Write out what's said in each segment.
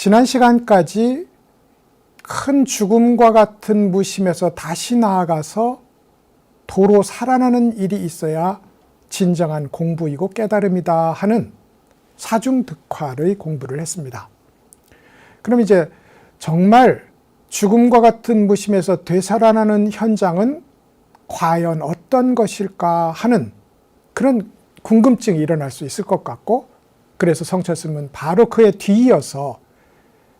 지난 시간까지 큰 죽음과 같은 무심에서 다시 나아가서 도로 살아나는 일이 있어야 진정한 공부이고 깨달음이다 하는 사중득화의 공부를 했습니다. 그럼 이제 정말 죽음과 같은 무심에서 되살아나는 현장은 과연 어떤 것일까 하는 그런 궁금증이 일어날 수 있을 것 같고, 그래서 성철스님은 바로 그에 뒤이어서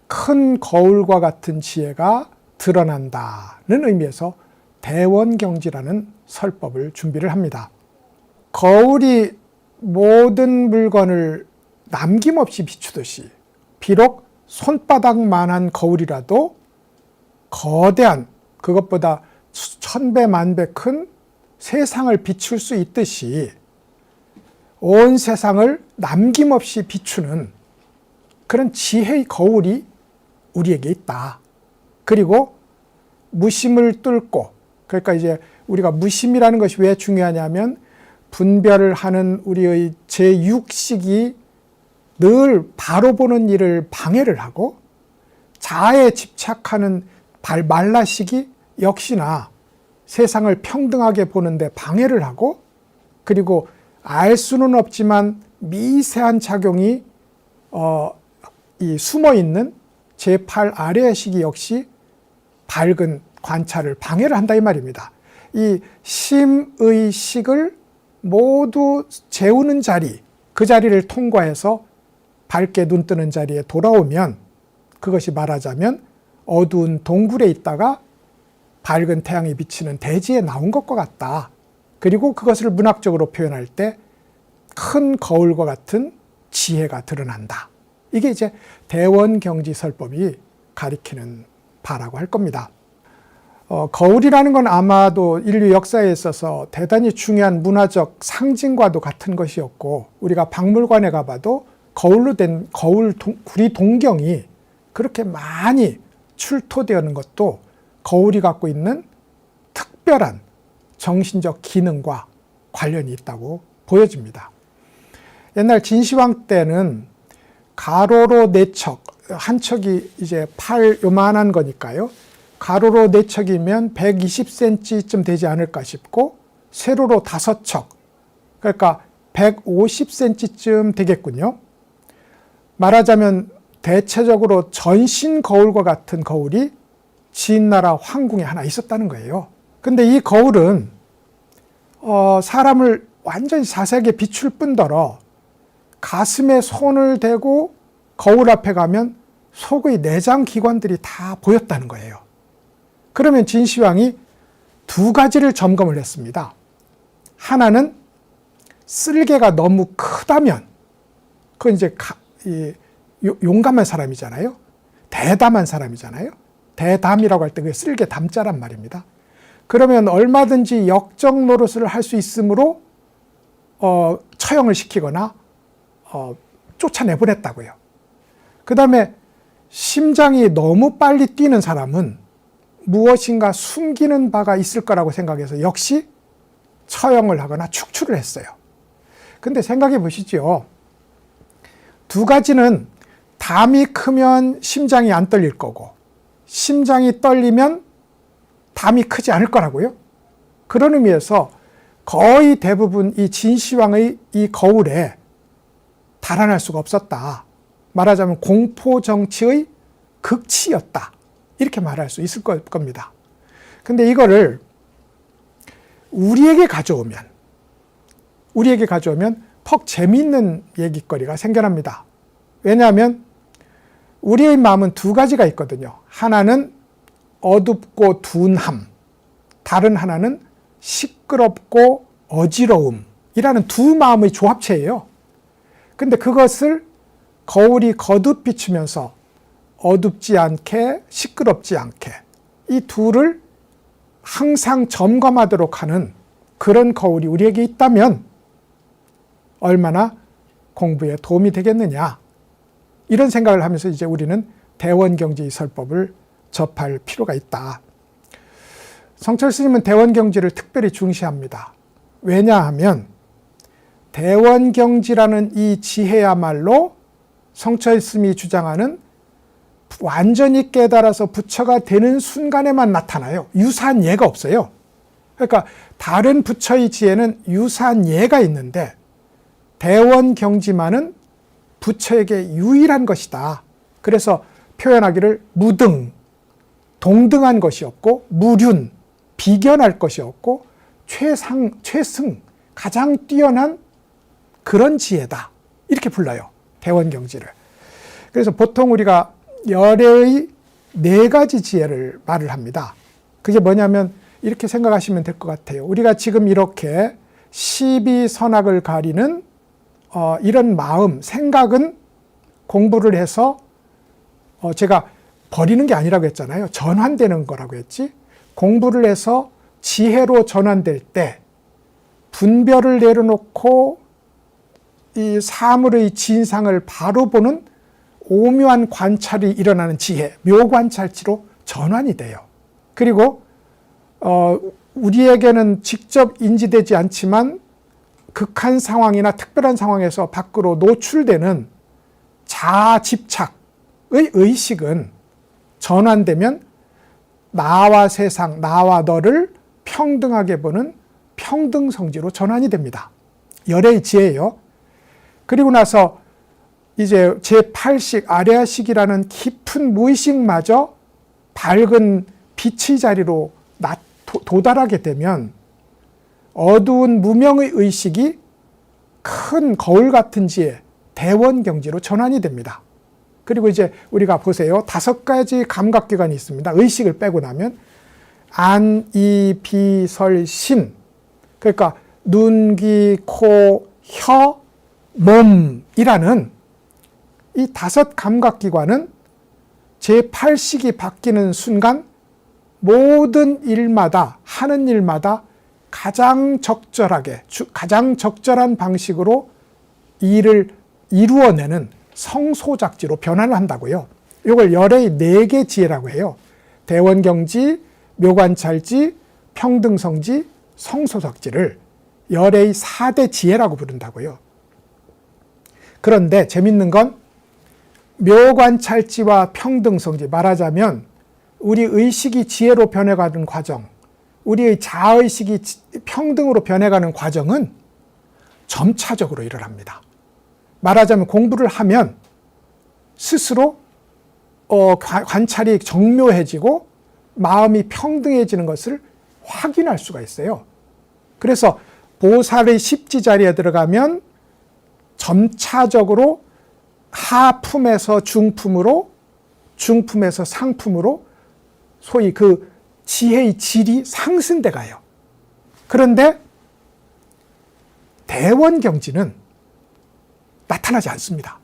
큰 거울과 같은 지혜가 드러난다는 의미에서 대원경지라는 설법을 준비를 합니다. 거울이 모든 물건을 남김없이 비추듯이 비록 손바닥만한 거울이라도 거대한, 그것보다 천배 만배 큰 세상을 비출 수 있듯이 온 세상을 남김없이 비추는 그런 지혜의 거울이 우리에게 있다. 그리고 무심을 뚫고, 그러니까 이제 우리가 무심이라는 것이 왜 중요하냐면 분별을 하는 우리의 제6식이 늘 바로 보는 일을 방해를 하고, 자아에 집착하는 말라식이 역시나 세상을 평등하게 보는데 방해를 하고, 그리고 알 수는 없지만 미세한 작용이 이 숨어있는 제8 아래의 식이 역시 밝은 관찰을 방해를 한다 이 말입니다. 이 심의 식을 모두 재우는 자리, 그 자리를 통과해서 밝게 눈 뜨는 자리에 돌아오면 그것이 말하자면 어두운 동굴에 있다가 밝은 태양이 비치는 대지에 나온 것과 같다. 그리고 그것을 문학적으로 표현할 때 큰 거울과 같은 지혜가 드러난다. 이게 이제 대원경지설법이 가리키는 바라고 할 겁니다. 거울이라는 건 아마도 인류 역사에 있어서 대단히 중요한 문화적 상징과도 같은 것이었고, 우리가 박물관에 가봐도 거울로 된 구리 동경이 그렇게 많이 출토되는 것도 거울이 갖고 있는 특별한 정신적 기능과 관련이 있다고 보여집니다. 옛날 진시황 때는 가로로 4척, 한 척이 이제 팔 요만한 거니까요. 가로로 4척이면 120cm쯤 되지 않을까 싶고, 세로로 5척, 그러니까 150cm쯤 되겠군요. 말하자면 대체적으로 전신 거울과 같은 거울이 진나라 황궁에 하나 있었다는 거예요. 근데 이 거울은 사람을 완전히 자세하게 비출 뿐더러 가슴에 손을 대고 거울 앞에 가면 속의 내장 기관들이 다 보였다는 거예요. 그러면 진시황이 2가지를 점검을 했습니다. 하나는 쓸개가 너무 크다면, 그건 이제 용감한 사람이잖아요. 대담한 사람이잖아요. 대담이라고 할 때 그게 쓸개 담자란 말입니다. 그러면 얼마든지 역적 노릇을 할 수 있으므로 처형을 시키거나 쫓아내보냈다고요. 그 다음에 심장이 너무 빨리 뛰는 사람은 무엇인가 숨기는 바가 있을 거라고 생각해서 역시 처형을 하거나 축출을 했어요. 근데 생각해 보시죠. 2가지는 담이 크면 심장이 안 떨릴 거고, 심장이 떨리면 담이 크지 않을 거라고요. 그런 의미에서 거의 대부분 이 진시황의 이 거울에 달아날 수가 없었다. 말하자면 공포정치의 극치였다. 이렇게 말할 수 있을 겁니다. 근데 이거를 우리에게 가져오면 퍽 재미있는 얘기거리가 생겨납니다. 왜냐하면 우리의 마음은 2가지가 있거든요. 하나는 어둡고 둔함, 다른 하나는 시끄럽고 어지러움이라는 2 마음의 조합체예요. 근데 그것을 거울이 거듭 비추면서 어둡지 않게 시끄럽지 않게 이 2를 항상 점검하도록 하는 그런 거울이 우리에게 있다면 얼마나 공부에 도움이 되겠느냐, 이런 생각을 하면서 이제 우리는 대원경지 설법을 접할 필요가 있다. 성철 스님은 대원경지를 특별히 중시합니다. 왜냐하면 대원경지라는 이 지혜야말로 성철 스님이 주장하는 완전히 깨달아서 부처가 되는 순간에만 나타나요. 유사한 예가 없어요. 그러니까 다른 부처의 지혜는 유사한 예가 있는데 대원경지만은 부처에게 유일한 것이다. 그래서 표현하기를 무등, 동등한 것이 없고 무륜, 비견할 것이 없고 최승, 가장 뛰어난 그런 지혜다. 이렇게 불러요. 대원경지를. 그래서 보통 우리가 열애의 4가지 지혜를 말을 합니다. 그게 뭐냐면 이렇게 생각하시면 될 것 같아요. 우리가 지금 이렇게 12선악을 가리는 이런 마음, 생각은 공부를 해서 제가 버리는 게 아니라고 했잖아요. 전환되는 거라고 했지. 공부를 해서 지혜로 전환될 때 분별을 내려놓고 이 사물의 진상을 바로 보는 오묘한 관찰이 일어나는 지혜, 묘관찰지로 전환이 돼요. 그리고 우리에게는 직접 인지되지 않지만 극한 상황이나 특별한 상황에서 밖으로 노출되는 자아 집착의 의식은 전환되면 나와 세상, 나와 너를 평등하게 보는 평등성지로 전환이 됩니다. 열애의 지혜예요. 그리고 나서 이제 제8식 아레아식이라는 깊은 무의식마저 밝은 빛의 자리로 도달하게 되면 어두운 무명의 의식이 큰 거울 같은 지혜, 대원경지로 전환이 됩니다. 그리고 이제 우리가 보세요. 5가지 감각기관이 있습니다. 의식을 빼고 나면 안, 이, 비, 설, 신. 그러니까 눈, 귀, 코, 혀, 몸이라는 이 5 감각기관은 제8식이 바뀌는 순간 모든 일마다, 하는 일마다 가장 적절하게, 가장 적절한 방식으로 일을 이루어내는 성소작지로 변화를 한다고요. 이걸 열애의 4개 지혜라고 해요. 대원경지, 묘관찰지, 평등성지, 성소작지를 열애의 4대 지혜라고 부른다고요. 그런데 재밌는 건 묘관찰지와 평등성지, 말하자면 우리 의식이 지혜로 변해가는 과정, 우리의 자의식이 평등으로 변해가는 과정은 점차적으로 일어납니다. 말하자면 공부를 하면 스스로 관찰이 정묘해지고 마음이 평등해지는 것을 확인할 수가 있어요. 그래서 보살의 십지 자리에 들어가면 점차적으로 하품에서 중품으로, 중품에서 상품으로 소위 그 지혜의 질이 상승돼 가요. 그런데 대원경지는 나타나지 않습니다.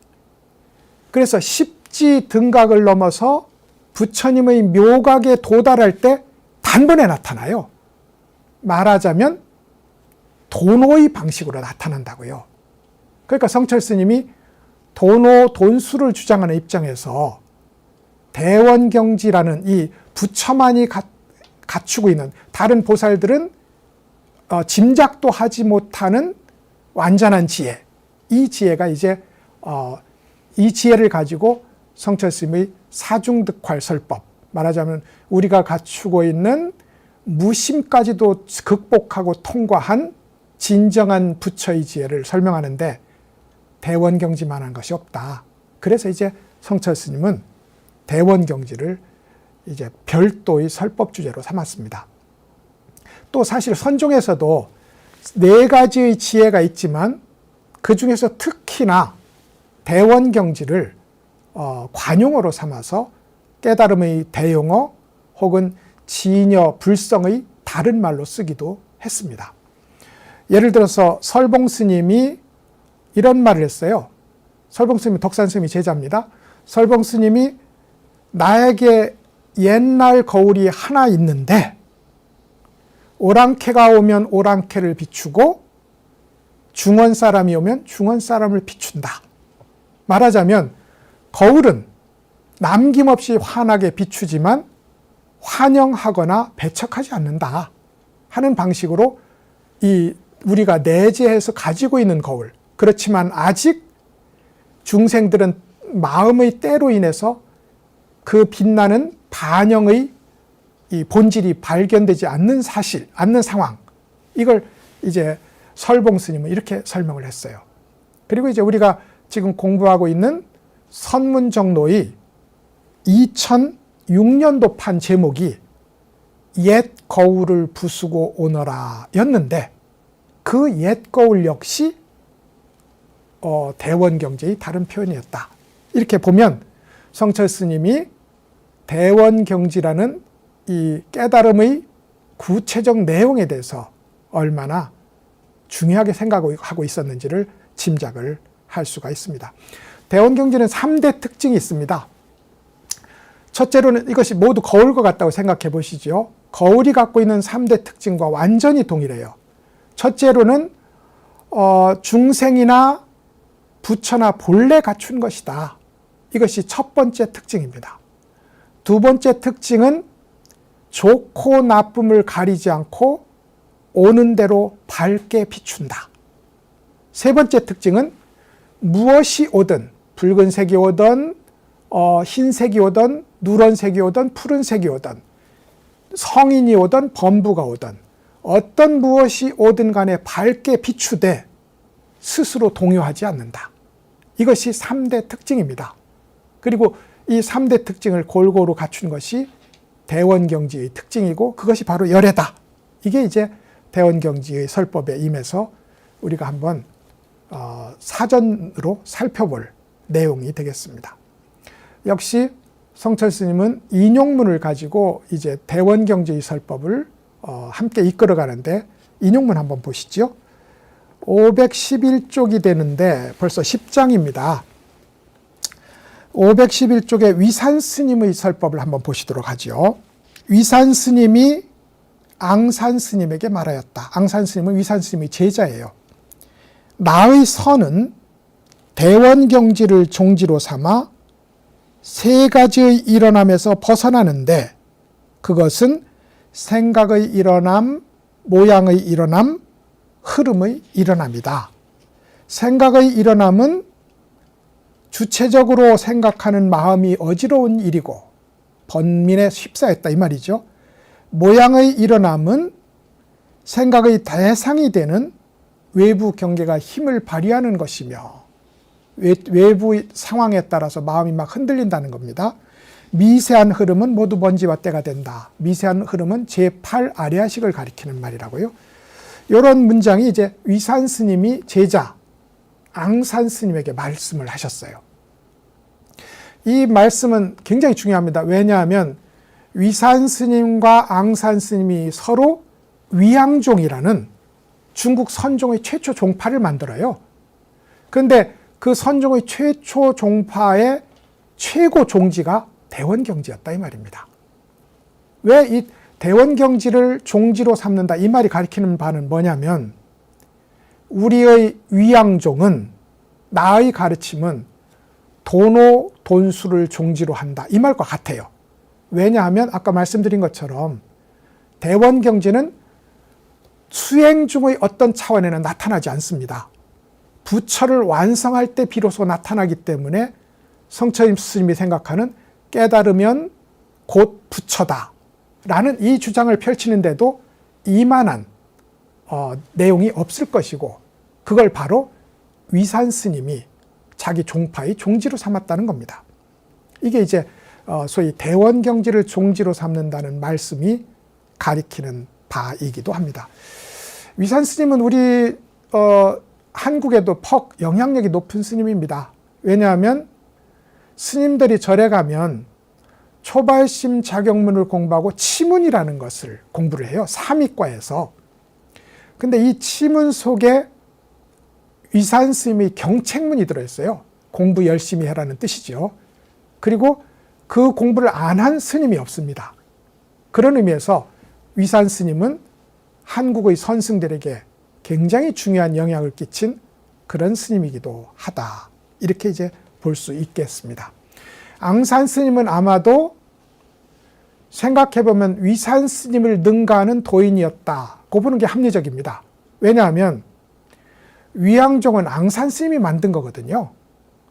그래서 십지 등각을 넘어서 부처님의 묘각에 도달할 때 단번에 나타나요. 말하자면 도노의 방식으로 나타난다고요. 그러니까 성철 스님이 도노, 돈수를 주장하는 입장에서 대원경지라는 이 부처만이 갖추고 있는, 다른 보살들은 짐작도 하지 못하는 완전한 지혜, 이 지혜가 이제 이 지혜를 가지고 성철 스님의 사중득활 설법, 말하자면 우리가 갖추고 있는 무심까지도 극복하고 통과한 진정한 부처의 지혜를 설명하는데 대원경지만한 것이 없다. 그래서 이제 성철 스님은 대원경지를 이제 별도의 설법 주제로 삼았습니다. 또 사실 선종에서도 4가지의 지혜가 있지만 그 중에서 특히나 대원경지를 관용어로 삼아서 깨달음의 대용어 혹은 진여, 불성의 다른 말로 쓰기도 했습니다. 예를 들어서 설봉 스님이 이런 말을 했어요. 설봉 스님이 덕산 스님이 제자입니다. 설봉 스님이 나에게 옛날 거울이 하나 있는데 오랑캐가 오면 오랑캐를 비추고 중원 사람이 오면 중원 사람을 비춘다. 말하자면 거울은 남김없이 환하게 비추지만 환영하거나 배척하지 않는다 하는 방식으로 이 우리가 내재해서 가지고 있는 거울, 그렇지만 아직 중생들은 마음의 때로 인해서 그 빛나는 반영의 이 본질이 발견되지 않는 사실, 않는 상황, 이걸 이제 설봉 스님은 이렇게 설명을 했어요. 그리고 이제 우리가 지금 공부하고 있는 선문정로의 2006년도 판 제목이 옛 거울을 부수고 오너라 였는데, 그 옛 거울 역시 대원경제의 다른 표현이었다. 이렇게 보면 성철 스님이 대원경지라는 이 깨달음의 구체적 내용에 대해서 얼마나 중요하게 생각하고 있었는지를 짐작을 할 수가 있습니다. 대원경지는 3대 특징이 있습니다. 첫째로는 이것이 모두 거울과 같다고 생각해 보시죠. 거울이 갖고 있는 3대 특징과 완전히 동일해요. 첫째로는 중생이나 부처나 본래 갖춘 것이다. 이것이 첫 번째 특징입니다. 두 번째 특징은 좋고 나쁨을 가리지 않고 오는 대로 밝게 비춘다. 세 번째 특징은 무엇이 오든, 붉은색이 오든 흰색이 오든 누런색이 오든 푸른색이 오든 성인이 오든 범부가 오든 어떤 무엇이 오든 간에 밝게 비추되 스스로 동요하지 않는다. 이것이 3대 특징입니다. 그리고 이 3대 특징을 골고루 갖춘 것이 대원경지의 특징이고, 그것이 바로 열애다. 이게 이제 대원경지의 설법에 임해서 우리가 한번 사전으로 살펴볼 내용이 되겠습니다. 역시 성철 스님은 인용문을 가지고 이제 대원경지의 설법을 함께 이끌어 가는데, 인용문 한번 보시죠. 511쪽이 되는데 벌써 10장입니다. 511쪽에 위산 스님의 설법을 한번 보시도록 하죠. 위산 스님이 앙산 스님에게 말하였다. 앙산 스님은 위산 스님의 제자예요. 나의 선은 대원경지를 종지로 삼아 세 가지의 일어남에서 벗어나는데, 그것은 생각의 일어남, 모양의 일어남, 흐름의 일어남이다. 생각의 일어남은 주체적으로 생각하는 마음이 어지러운 일이고 번민에 휩싸였다 이 말이죠. 모양의 일어남은 생각의 대상이 되는 외부 경계가 힘을 발휘하는 것이며 외부 상황에 따라서 마음이 막 흔들린다는 겁니다. 미세한 흐름은 모두 먼지와 때가 된다. 미세한 흐름은 제8 아리아식을 가리키는 말이라고요. 이런 문장이 이제 위산 스님이 제자 앙산 스님에게 말씀을 하셨어요. 이 말씀은 굉장히 중요합니다. 왜냐하면 위산 스님과 앙산 스님이 서로 위양종이라는 중국 선종의 최초 종파를 만들어요. 그런데 그 선종의 최초 종파의 최고 종지가 대원경지였다 이 말입니다. 왜 이 대원경지를 종지로 삼는다 이 말이 가리키는 바는 뭐냐면, 우리의 위양종은, 나의 가르침은 도노 돈수를 종지로 한다 이 말과 같아요. 왜냐하면 아까 말씀드린 것처럼 대원경지는 수행 중의 어떤 차원에는 나타나지 않습니다. 부처를 완성할 때 비로소 나타나기 때문에 성철 스님이 생각하는 깨달으면 곧 부처다 라는 이 주장을 펼치는데도 이만한 내용이 없을 것이고, 그걸 바로 위산 스님이 자기 종파의 종지로 삼았다는 겁니다. 이게 이제 소위 대원경지를 종지로 삼는다는 말씀이 가리키는 바이기도 합니다. 위산 스님은 우리 한국에도 퍽 영향력이 높은 스님입니다. 왜냐하면 스님들이 절에 가면 초발심 자격문을 공부하고 치문이라는 것을 공부를 해요. 삼위과에서. 근데 이 치문 속에 위산 스님의 경책문이 들어있어요. 공부 열심히 해라는 뜻이죠. 그리고 그 공부를 안 한 스님이 없습니다. 그런 의미에서 위산 스님은 한국의 선승들에게 굉장히 중요한 영향을 끼친 그런 스님이기도 하다. 이렇게 이제 볼 수 있겠습니다. 앙산 스님은 아마도 생각해보면 위산 스님을 능가하는 도인이었다고 보는 게 합리적입니다. 왜냐하면 위양종은 앙산 스님이 만든 거거든요.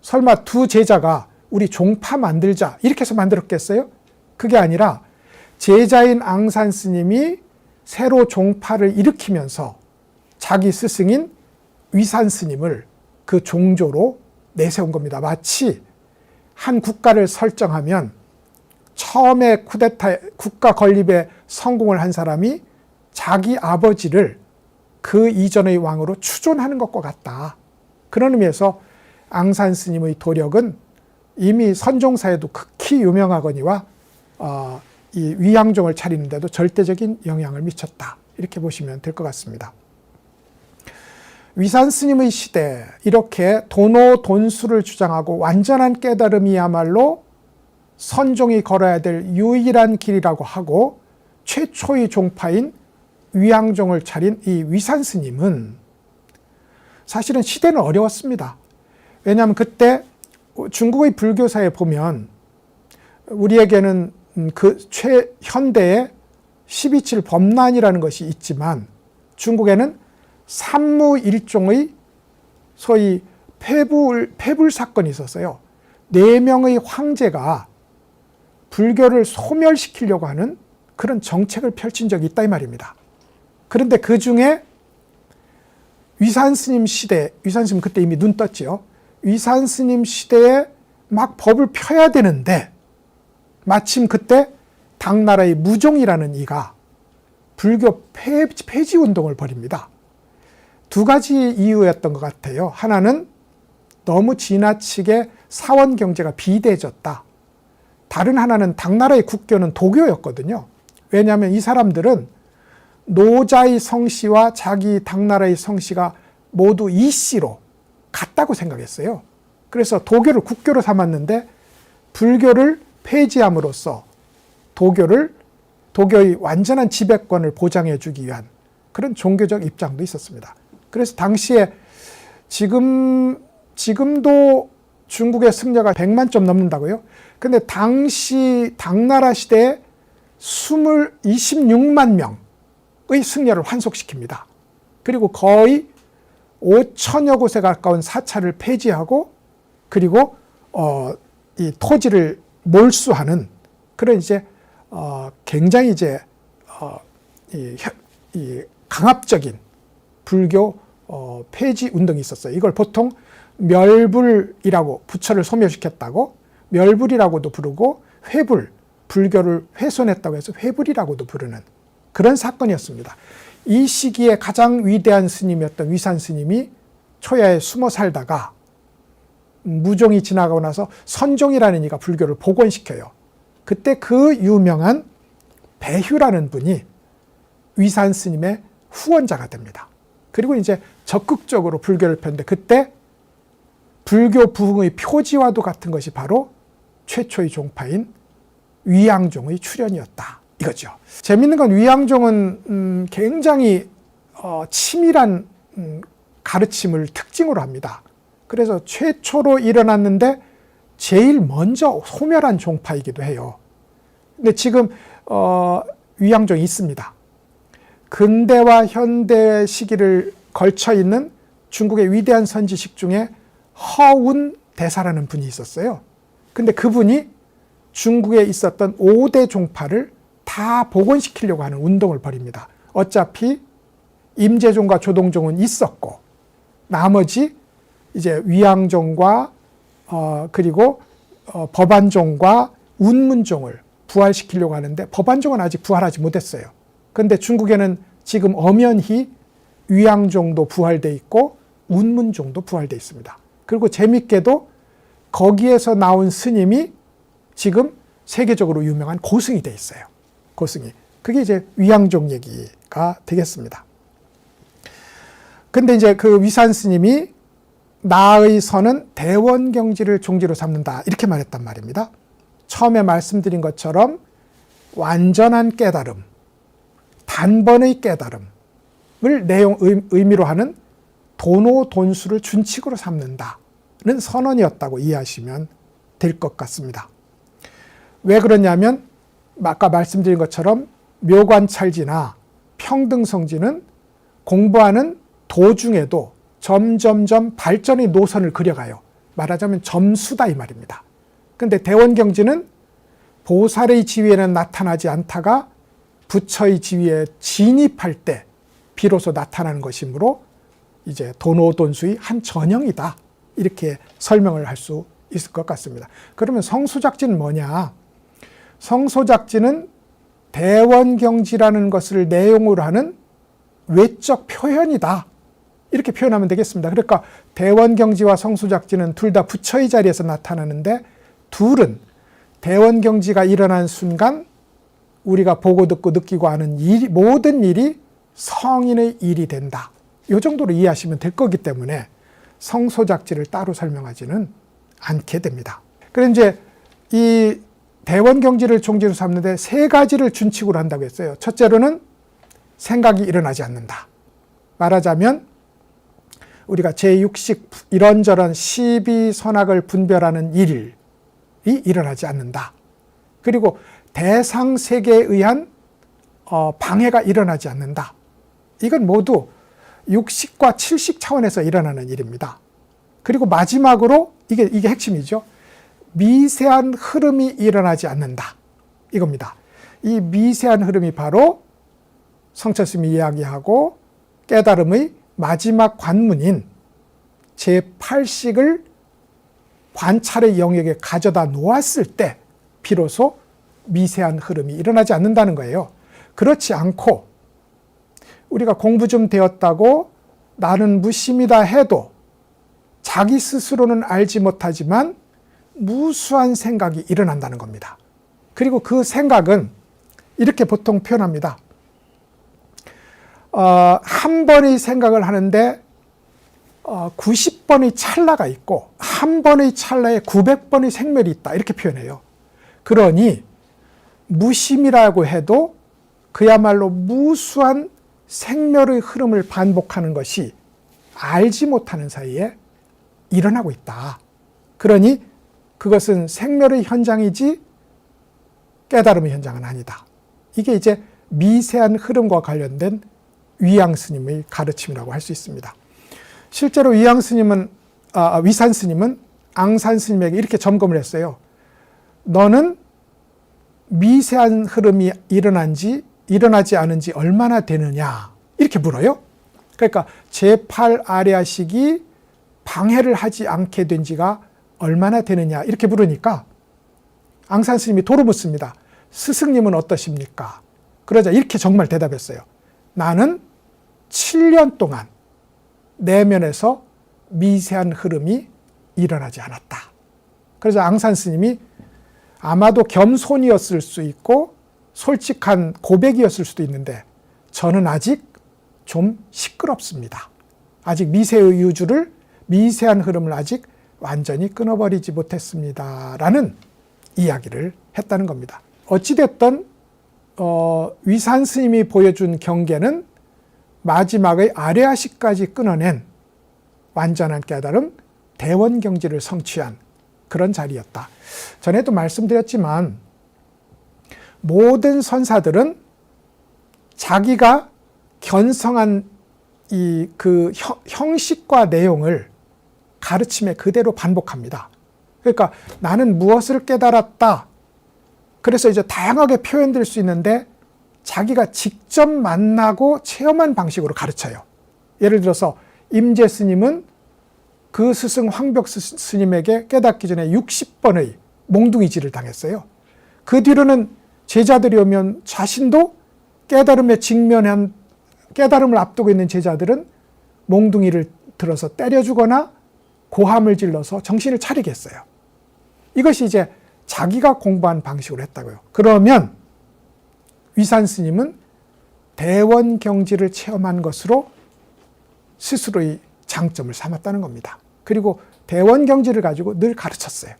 설마 두 제자가 우리 종파 만들자 이렇게 해서 만들었겠어요? 그게 아니라 제자인 앙산 스님이 새로 종파를 일으키면서 자기 스승인 위산 스님을 그 종조로 내세운 겁니다. 마치 한 국가를 설정하면 처음에 쿠데타 국가 건립에 성공을 한 사람이 자기 아버지를 그 이전의 왕으로 추존하는 것과 같다. 그런 의미에서 앙산 스님의 도력은 이미 선종사에도 극히 유명하거니와 이 위양종을 차리는데도 절대적인 영향을 미쳤다. 이렇게 보시면 될 것 같습니다. 위산 스님의 시대, 이렇게 도노돈수를 주장하고 완전한 깨달음이야말로 선종이 걸어야 될 유일한 길이라고 하고 최초의 종파인 위양종을 차린 이 위산 스님은 사실은 시대는 어려웠습니다. 왜냐하면 그때 중국의 불교사에 보면 우리에게는 그 최현대의 12.7 법난이라는 것이 있지만 중국에는 삼무일종의 소위 폐불 사건이 있었어요. 4명의 황제가 불교를 소멸시키려고 하는 그런 정책을 펼친 적이 있다 이 말입니다. 그런데 그 중에 위산 스님 시대, 위산 스님 그때 이미 눈 떴지요. 위산 스님 시대에 막 법을 펴야 되는데 마침 그때 당나라의 무종이라는 이가 불교 폐지 운동을 벌입니다. 2가지 이유였던 것 같아요. 하나는 너무 지나치게 사원 경제가 비대해졌다. 다른 하나는 당나라의 국교는 도교였거든요. 왜냐하면 이 사람들은 노자의 성씨와 자기 당나라의 성씨가 모두 이씨로 같다고 생각했어요. 그래서 도교를 국교로 삼았는데 불교를 폐지함으로써 도교의 완전한 지배권을 보장해 주기 위한 그런 종교적 입장도 있었습니다. 그래서 당시에 지금도 중국의 승려가 100만 점 넘는다고요? 근데 당시 당나라 시대에 26만 명의 승려를 환속시킵니다. 그리고 거의 5천여 곳에 가까운 사찰을 폐지하고 그리고 이 토지를 몰수하는 그런 이제 굉장히 이제 이 강압적인 불교 폐지 운동이 있었어요. 이걸 보통 멸불이라고, 부처를 소멸시켰다고 멸불이라고도 부르고 회불, 불교를 훼손했다고 해서 회불이라고도 부르는 그런 사건이었습니다. 이 시기에 가장 위대한 스님이었던 위산 스님이 초야에 숨어 살다가 무종이 지나가고 나서 선종이라는 이가 불교를 복원시켜요. 그때 그 유명한 배휴라는 분이 위산 스님의 후원자가 됩니다. 그리고 이제 적극적으로 불교를 폈는데 그때 불교 부흥의 표지와도 같은 것이 바로 최초의 종파인 위양종의 출현이었다 이거죠. 재밌는 건 위양종은 굉장히 치밀한 가르침을 특징으로 합니다. 그래서 최초로 일어났는데 제일 먼저 소멸한 종파이기도 해요. 근데 지금 위양종이 있습니다. 근대와 현대 시기를 걸쳐 있는 중국의 위대한 선지식 중에 허운 대사라는 분이 있었어요. 근데 그분이 중국에 있었던 5대 종파를 다 복원시키려고 하는 운동을 벌입니다. 어차피 임재종과 조동종은 있었고 나머지 이제 위양종과 그리고 법안종과 운문종을 부활시키려고 하는데 법안종은 아직 부활하지 못했어요. 그런데 중국에는 지금 엄연히 위양종도 부활돼 있고 운문종도 부활돼 있습니다. 그리고 재밌게도 거기에서 나온 스님이 지금 세계적으로 유명한 고승이 돼 있어요. 고승이. 그게 이제 위양종 얘기가 되겠습니다. 근데 이제 그 위산 스님이 나의 선은 대원경지를 종지로 삼는다 이렇게 말했단 말입니다. 처음에 말씀드린 것처럼 완전한 깨달음, 단번의 깨달음을 의미로 하는 도노돈수를 준칙으로 삼는다는 선언이었다고 이해하시면 될 것 같습니다. 왜 그러냐면 아까 말씀드린 것처럼 묘관찰지나 평등성지는 공부하는 도중에도 점점점 발전의 노선을 그려가요. 말하자면 점수다 이 말입니다. 근데 대원경지는 보살의 지위에는 나타나지 않다가 부처의 지위에 진입할 때 비로소 나타나는 것이므로 이제 도노돈수의 한 전형이다. 이렇게 설명을 할 수 있을 것 같습니다. 그러면 성소작지는 뭐냐? 성소작지는 대원경지라는 것을 내용으로 하는 외적 표현이다. 이렇게 표현하면 되겠습니다. 그러니까 대원경지와 성소작지는 둘 다 부처의 자리에서 나타나는데 둘은 대원경지가 일어난 순간 우리가 보고 듣고 느끼고 하는 모든 일이 성인의 일이 된다. 이 정도로 이해하시면 될 거기 때문에 성소작지를 따로 설명하지는 않게 됩니다. 그래서 이제 이 대원경지를 종지로 삼는데 세 가지를 준칙으로 한다고 했어요. 첫째로는 생각이 일어나지 않는다. 말하자면 우리가 제6식 이런저런 시비선악을 분별하는 일이 일어나지 않는다. 그리고 대상세계에 의한 방해가 일어나지 않는다. 이건 모두 6식과 7식 차원에서 일어나는 일입니다. 그리고 마지막으로 이게 핵심이죠. 미세한 흐름이 일어나지 않는다. 이겁니다. 이 미세한 흐름이 바로 성철스님이 이야기하고 깨달음의 마지막 관문인 제8식을 관찰의 영역에 가져다 놓았을 때 비로소 미세한 흐름이 일어나지 않는다는 거예요. 그렇지 않고 우리가 공부 좀 되었다고 나는 무심이다 해도 자기 스스로는 알지 못하지만 무수한 생각이 일어난다는 겁니다. 그리고 그 생각은 이렇게 보통 표현합니다. 한 번의 생각을 하는데 90번의 찰나가 있고 한 번의 찰나에 900번의 생멸이 있다. 이렇게 표현해요. 그러니 무심이라고 해도 그야말로 무수한 생멸의 흐름을 반복하는 것이 알지 못하는 사이에 일어나고 있다. 그러니 그것은 생멸의 현장이지 깨달음의 현장은 아니다. 이게 이제 미세한 흐름과 관련된 위양스님의 가르침이라고 할 수 있습니다. 실제로 위산스님은 앙산스님에게 이렇게 점검을 했어요. 너는 미세한 흐름이 일어나지 않은지 얼마나 되느냐 이렇게 물어요. 그러니까 제8아리아식이 방해를 하지 않게 된 지가 얼마나 되느냐 이렇게 물으니까 앙산스님이 도로 묻습니다. 스승님은 어떠십니까? 그러자 이렇게 정말 대답했어요. 나는 7년 동안 내면에서 미세한 흐름이 일어나지 않았다. 그래서 앙산스님이 아마도 겸손이었을 수 있고 솔직한 고백이었을 수도 있는데 저는 아직 좀 시끄럽습니다. 아직 미세의 유주를 미세한 흐름을 아직 완전히 끊어버리지 못했습니다. 라는 이야기를 했다는 겁니다. 어찌됐든 위산 스님이 보여준 경계는 마지막의 아레아식까지 끊어낸 완전한 깨달음, 대원경지를 성취한 그런 자리였다. 전에도 말씀드렸지만 모든 자기가 견성한 그 형식과 내용을 가르침에 그대로 반복합니다. 그러니까 나는 무엇을 깨달았다. 그래서 이제 다양하게 표현될 수 있는데 자기가 직접 만나고 체험한 방식으로 가르쳐요. 예를 들어서 임재 스님은 그 스승 황벽 스님에게 깨닫기 전에 60번의 몽둥이질을 당했어요. 그 뒤로는 제자들이 오면 자신도 깨달음을 앞두고 있는 제자들은 몽둥이를 들어서 때려주거나 고함을 질러서 정신을 차리게 했어요. 이것이 이제 자기가 공부한 방식으로 했다고요. 그러면 위산 스님은 대원경지를 체험한 것으로 스스로의 장점을 삼았다는 겁니다. 그리고 대원경지를 가지고 늘 가르쳤어요.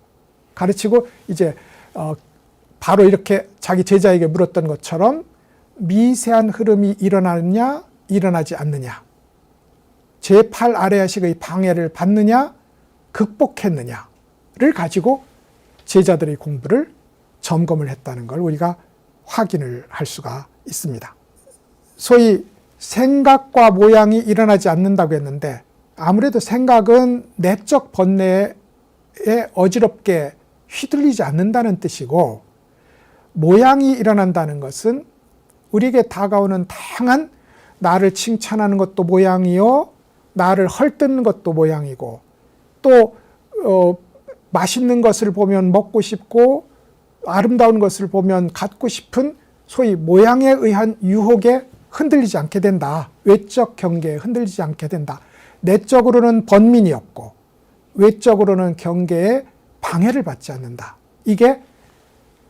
가르치고 이제 바로 이렇게 자기 제자에게 물었던 것처럼 미세한 흐름이 일어나느냐 일어나지 않느냐, 제8아레아식의 방해를 받느냐 극복했느냐를 가지고 제자들의 공부를 점검을 했다는 걸 우리가 확인을 할 수가 있습니다. 소위 생각과 모양이 일어나지 않는다고 했는데 아무래도 생각은 내적 번뇌에 어지럽게 휘둘리지 않는다는 뜻이고, 모양이 일어난다는 것은 우리에게 다가오는 다양한 나를 칭찬하는 것도 모양이요, 나를 헐뜯는 것도 모양이고, 또 맛있는 것을 보면 먹고 싶고 아름다운 것을 보면 갖고 싶은 소위 모양에 의한 유혹에 흔들리지 않게 된다. 외적 경계에 흔들리지 않게 된다. 내적으로는 번민이 없고 외적으로는 경계에 방해를 받지 않는다. 이게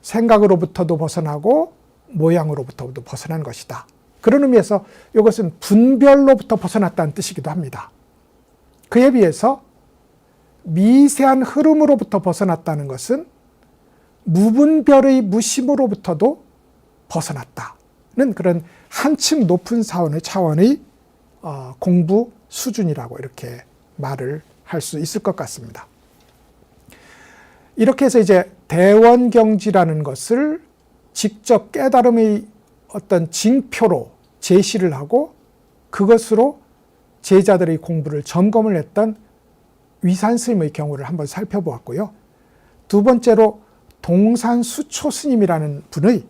생각으로부터도 벗어나고 모양으로부터도 벗어난 것이다. 그런 의미에서 이것은 분별로부터 벗어났다는 뜻이기도 합니다. 그에 비해서 미세한 흐름으로부터 벗어났다는 것은 무분별의 무심으로부터도 벗어났다는 그런 한층 높은 차원의 공부 수준이라고 이렇게 말을 할 수 있을 것 같습니다. 이렇게 해서 이제 대원경지라는 것을 직접 깨달음의 어떤 징표로 제시를 하고 그것으로 제자들의 공부를 점검을 했던 위산 스님의 경우를 한번 살펴보았고요. 두 번째로 동산수초 스님이라는 분의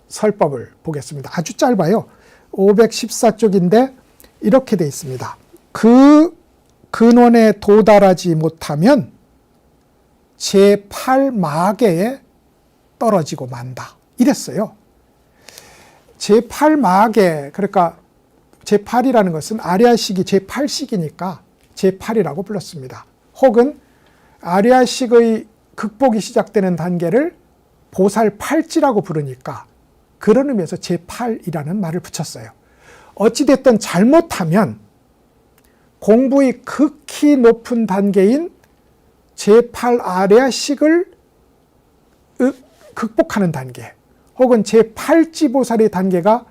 설법을 보겠습니다. 아주 짧아요. 514쪽인데 이렇게 되어 있습니다. 그 근원에 도달하지 못하면 제8마계에 떨어지고 만다. 이랬어요. 제8마계, 그러니까 제8이라는 것은 아리아식이 제8식이니까 제8이라고 불렀습니다. 혹은 아리아식의 극복이 시작되는 단계를 보살팔지라고 부르니까 그런 의미에서 제8이라는 말을 붙였어요. 어찌됐든 잘못하면 공부의 극히 높은 단계인 제8 아리아식을 극복하는 단계, 혹은 제8지보살의 단계가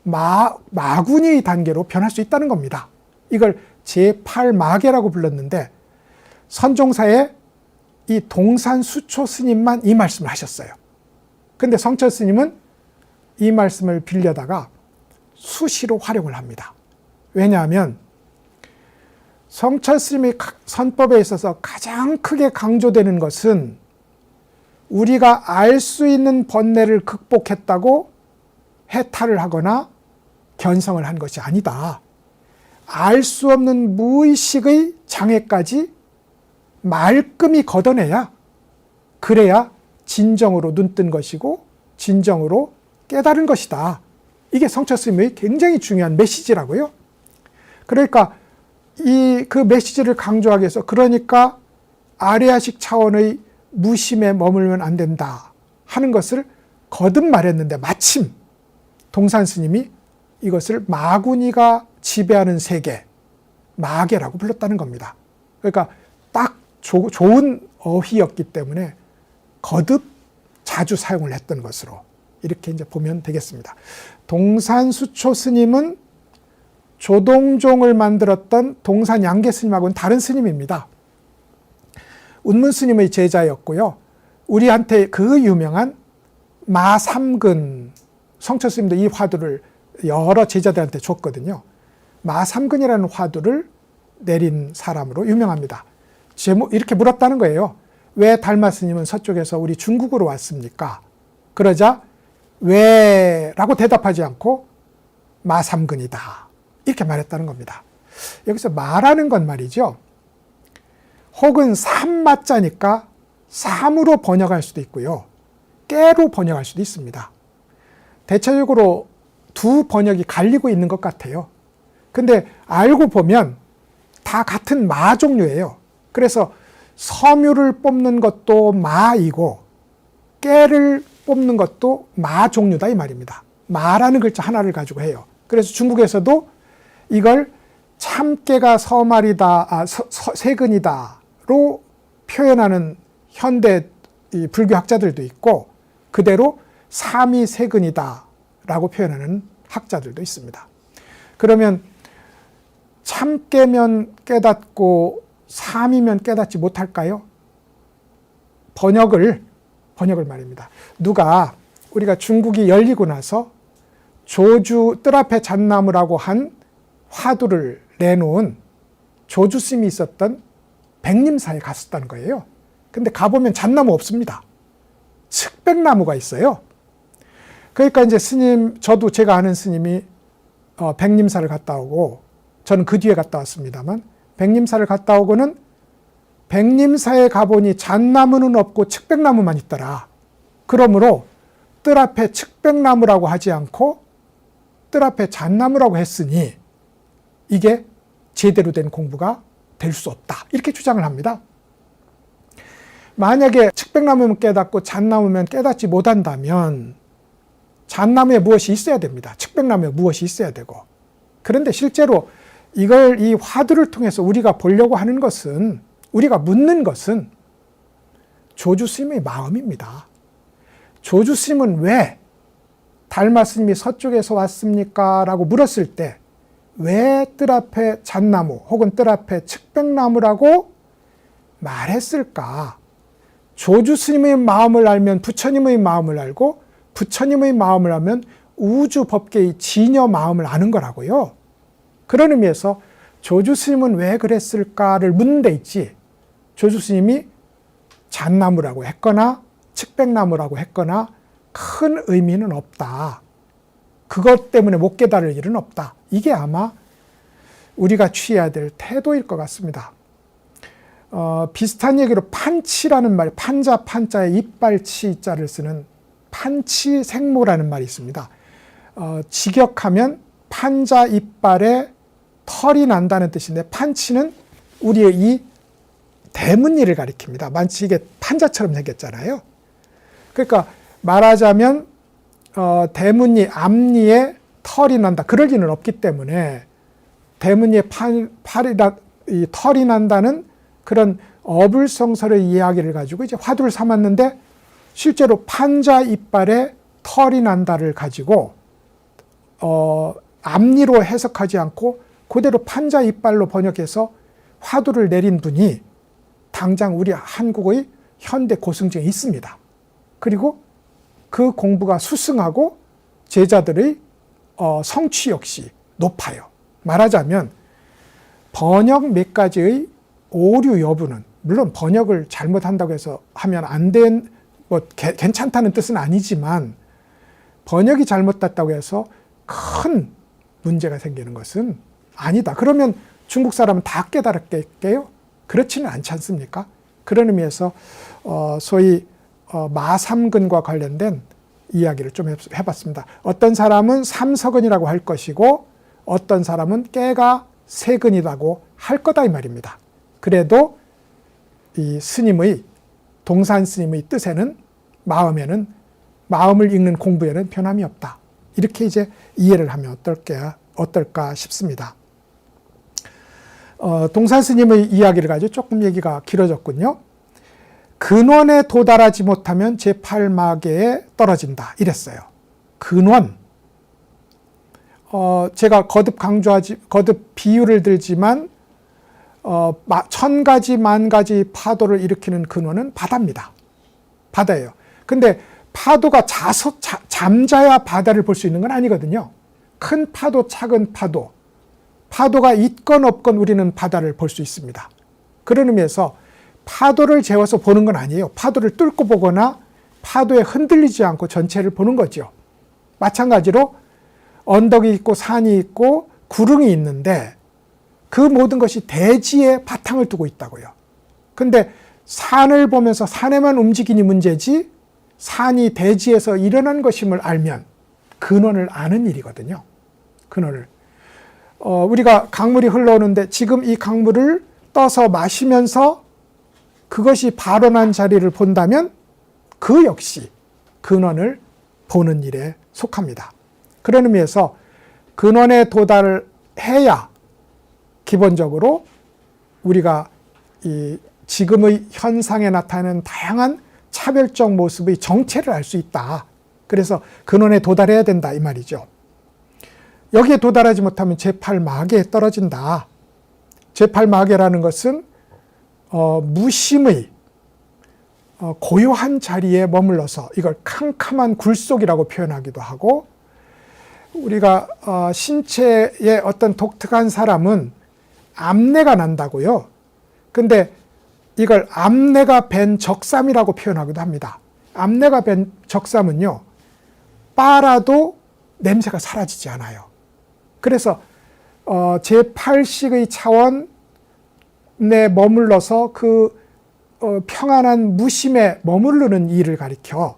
마구니의 단계로 변할 수 있다는 겁니다. 이걸 제8마계라고 불렀는데 선종사에 이 동산수초 스님만 이 말씀을 하셨어요. 근데 성철 스님은 이 말씀을 빌려다가 수시로 활용을 합니다. 왜냐하면 성철 스님의 선법에 있어서 가장 크게 강조되는 것은 우리가 알 수 있는 번뇌를 극복했다고 해탈을 하거나 견성을 한 것이 아니다. 알 수 없는 무의식의 장애까지 말끔히 걷어내야, 그래야 진정으로 눈뜬 것이고 진정으로 깨달은 것이다. 이게 성철 스님의 굉장히 중요한 메시지라고요. 그러니까 그 메시지를 강조하기 위해서, 그러니까 아리아식 차원의 무심에 머물면 안 된다 하는 것을 거듭 말했는데, 마침 동산 스님이 이것을 마구니가 지배하는 세계, 마계라고 불렀다는 겁니다. 그러니까 딱 좋은 어휘였기 때문에 거듭 자주 사용을 했던 것으로 이렇게 이제 보면 되겠습니다. 동산수초 스님은 조동종을 만들었던 동산양계 스님하고는 다른 스님입니다. 운문 스님의 제자였고요. 우리한테 그 유명한 마삼근, 성철 스님도 이 화두를 여러 제자들한테 줬거든요. 마삼근이라는 화두를 내린 사람으로 유명합니다. 이렇게 물었다는 거예요. 왜 달마 스님은 서쪽에서 우리 중국으로 왔습니까? 그러자 왜? 라고 대답하지 않고 마삼근이다. 이렇게 말했다는 겁니다. 여기서 마라는 건 말이죠. 혹은 삼마자니까 삼으로 번역할 수도 있고요. 깨로 번역할 수도 있습니다. 대체적으로 두 번역이 갈리고 있는 것 같아요. 근데 알고 보면 다 같은 마 종류예요. 그래서 섬유를 뽑는 것도 마이고 깨를 뽑는 것도 마 종류다 이 말입니다. 마라는 글자 하나를 가지고 해요. 그래서 중국에서도 이걸 참깨가 세근이다로 표현하는 현대 불교학자들도 있고, 그대로 삼이 세근이다라고 표현하는 학자들도 있습니다. 그러면 참깨면 깨닫고 삼이면 깨닫지 못할까요? 번역을 말입니다. 누가 우리가 중국이 열리고 나서 조주 뜰 앞에 잣나무라고 한 화두를 내놓은 조주스님이 있었던 백림사에 갔었다는 거예요. 근데 가보면 잣나무 없습니다. 측백나무가 있어요. 그러니까 이제 스님, 저도 제가 아는 스님이 백림사를 갔다 오고, 저는 그 뒤에 갔다 왔습니다만, 백림사를 갔다 오고는 백림사에 가보니 잣나무는 없고 측백나무만 있더라. 그러므로 뜰 앞에 측백나무라고 하지 않고 뜰 앞에 잣나무라고 했으니 이게 제대로 된 공부가 될 수 없다. 이렇게 주장을 합니다. 만약에 측백나무면 깨닫고 잣나무면 깨닫지 못한다면 잣나무에 무엇이 있어야 됩니다. 측백나무에 무엇이 있어야 되고. 그런데 실제로 이걸 이 화두를 통해서 우리가 보려고 하는 것은, 우리가 묻는 것은 조주 스님의 마음입니다. 조주 스님은 왜 달마 스님이 서쪽에서 왔습니까? 라고 물었을 때 왜 뜰 앞에 잣나무 혹은 뜰 앞에 측백나무라고 말했을까? 조주 스님의 마음을 알면 부처님의 마음을 알고, 부처님의 마음을 알면 우주 법계의 진여 마음을 아는 거라고요. 그런 의미에서 조주 스님은 왜 그랬을까를 묻는 데 있지, 조주 스님이 잣나무라고 했거나 측백나무라고 했거나 큰 의미는 없다. 그것 때문에 못 깨달을 일은 없다. 이게 아마 우리가 취해야 될 태도일 것 같습니다. 비슷한 얘기로 판치라는 말, 판자에 이빨치자를 쓰는 판치생모라는 말이 있습니다. 직역하면 판자 이빨에 털이 난다는 뜻인데, 판치는 우리의 이 대문니를 가리킵니다. 마치 이게 판자처럼 생겼잖아요. 그러니까 말하자면 대문니, 앞니에 털이 난다. 그럴 리는 없기 때문에 대문니에 이 털이 난다는 그런 어불성설의 이야기를 가지고 이제 화두를 삼았는데, 실제로 판자 이빨에 털이 난다를 가지고 앞니로 해석하지 않고 그대로 판자 이빨로 번역해서 화두를 내린 분이 당장 우리 한국의 현대 고승정에 있습니다. 그리고 그 공부가 수승하고 제자들의 성취 역시 높아요. 말하자면 번역 몇 가지의 오류 여부는, 물론 번역을 잘못한다고 해서 하면 안 된, 괜찮다는 뜻은 아니지만, 번역이 잘못됐다고 해서 큰 문제가 생기는 것은 아니다. 그러면 중국 사람은 다 깨달았겠게요? 그렇지는 않지 않습니까? 그런 의미에서 소위 마삼근과 관련된 이야기를 좀 해봤습니다. 어떤 사람은 삼서근이라고 할 것이고 어떤 사람은 깨가 세근이라고 할 거다 이 말입니다. 그래도 이 스님의, 동산 스님의 뜻에는, 마음에는, 마음을 읽는 공부에는 변함이 없다. 이렇게 이제 이해를 하면 어떨까 싶습니다. 동산 스님의 이야기를 가지고 조금 얘기가 길어졌군요. 근원에 도달하지 못하면 제8마계에 떨어진다. 이랬어요. 근원. 제가 거듭 비유를 들지만, 1000가지, 10,000가지 파도를 일으키는 근원은 바다입니다. 바다예요. 근데 파도가 잠자야 바다를 볼 수 있는 건 아니거든요. 큰 파도, 작은 파도, 파도가 있건 없건 우리는 바다를 볼 수 있습니다. 그런 의미에서 파도를 재워서 보는 건 아니에요. 파도를 뚫고 보거나 파도에 흔들리지 않고 전체를 보는 거죠. 마찬가지로 언덕이 있고 산이 있고 구릉이 있는데 그 모든 것이 대지에 바탕을 두고 있다고요. 근데 산을 보면서 산에만 움직이니 문제지, 산이 대지에서 일어난 것임을 알면 근원을 아는 일이거든요. 근원을. 우리가 강물이 흘러오는데 지금 이 강물을 떠서 마시면서 그것이 발원한 자리를 본다면 그 역시 근원을 보는 일에 속합니다. 그런 의미에서 근원에 도달을 해야 기본적으로 우리가 이 지금의 현상에 나타나는 다양한 차별적 모습의 정체를 알 수 있다. 그래서 근원에 도달해야 된다 이 말이죠. 여기에 도달하지 못하면 제8마계에 떨어진다. 제8마계라는 것은 무심의 고요한 자리에 머물러서 이걸 캄캄한 굴속이라고 표현하기도 하고, 우리가 신체의 어떤 독특한 사람은 암내가 난다고요. 근데 이걸 암내가 밴 적삼이라고 표현하기도 합니다. 암내가 밴 적삼은요, 빨아도 냄새가 사라지지 않아요. 그래서 제8식의 차원에 머물러서 그 평안한 무심에 머무르는 일을 가리켜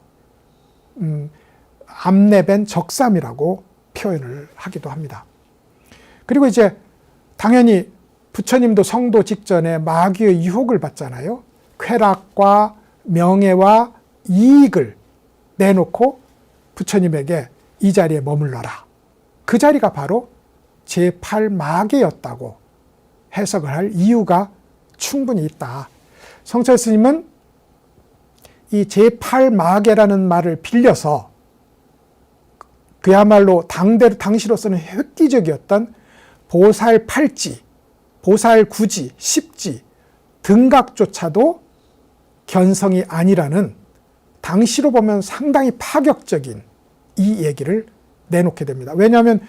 암내밴 적삼이라고 표현을 하기도 합니다. 그리고 이제 당연히 부처님도 성도 직전에 마귀의 유혹을 받잖아요. 쾌락과 명예와 이익을 내놓고 부처님에게 이 자리에 머물러라. 그 자리가 바로 제8마계였다고 해석을 할 이유가 충분히 있다. 성철 스님은 이 제8마계라는 말을 빌려서 그야말로 당시로서는 획기적이었던 보살 8지, 보살 9지, 10지, 등각조차도 견성이 아니라는 당시로 보면 상당히 파격적인 이 얘기를 내놓게 됩니다. 왜냐하면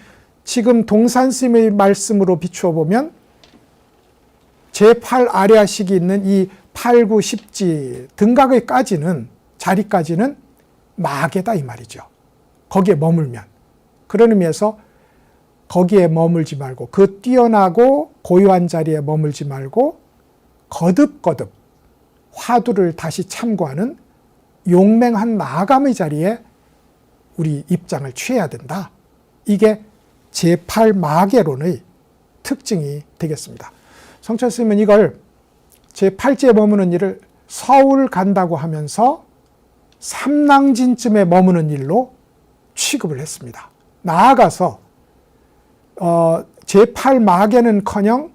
지금 동산스님의 말씀으로 비추어 보면 제8 아레아식이 있는 이 8, 9, 10지 등각의까지는 자리까지는 마계다 이 말이죠. 거기에 머물면. 그런 의미에서 거기에 머물지 말고 그 뛰어나고 고요한 자리에 머물지 말고 거듭거듭 화두를 다시 참고하는 용맹한 마감의 자리에 우리 입장을 취해야 된다. 이게 제8마계론의 특징이 되겠습니다. 성철 스님은 이걸 제8지에 머무는 일을 서울 간다고 하면서 삼랑진쯤에 머무는 일로 취급을 했습니다. 나아가서 제8마계는커녕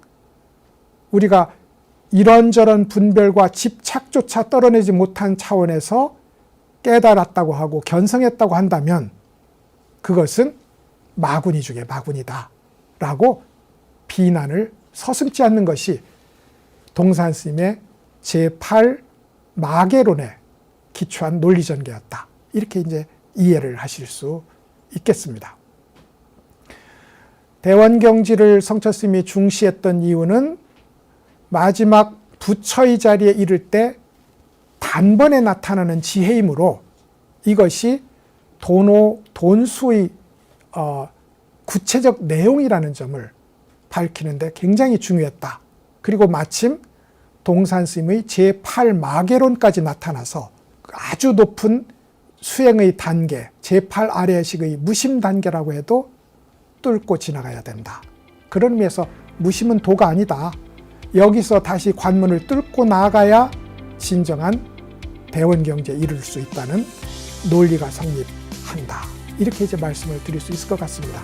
우리가 이런저런 분별과 집착조차 떨어내지 못한 차원에서 깨달았다고 하고 견성했다고 한다면 그것은 마구니 중에 마구니다 라고 비난을 서슴지 않는 것이 동산스님의 제8마계론에 기초한 논리전개였다. 이렇게 이제 이해를 하실 수 있겠습니다. 대원경지를 성철스님이 중시했던 이유는 마지막 부처의 자리에 이를 때 단번에 나타나는 지혜이므로 이것이 돈수의 구체적 내용이라는 점을 밝히는데 굉장히 중요했다. 그리고 마침 동산스님의 제8마계론까지 나타나서 아주 높은 수행의 단계, 제8 아래식의 무심 단계라고 해도 뚫고 지나가야 된다. 그런 의미에서 무심은 도가 아니다. 여기서 다시 관문을 뚫고 나가야 진정한 대원경지에 이룰 수 있다는 논리가 성립한다. 이렇게 이제 말씀을 드릴 수 있을 것 같습니다.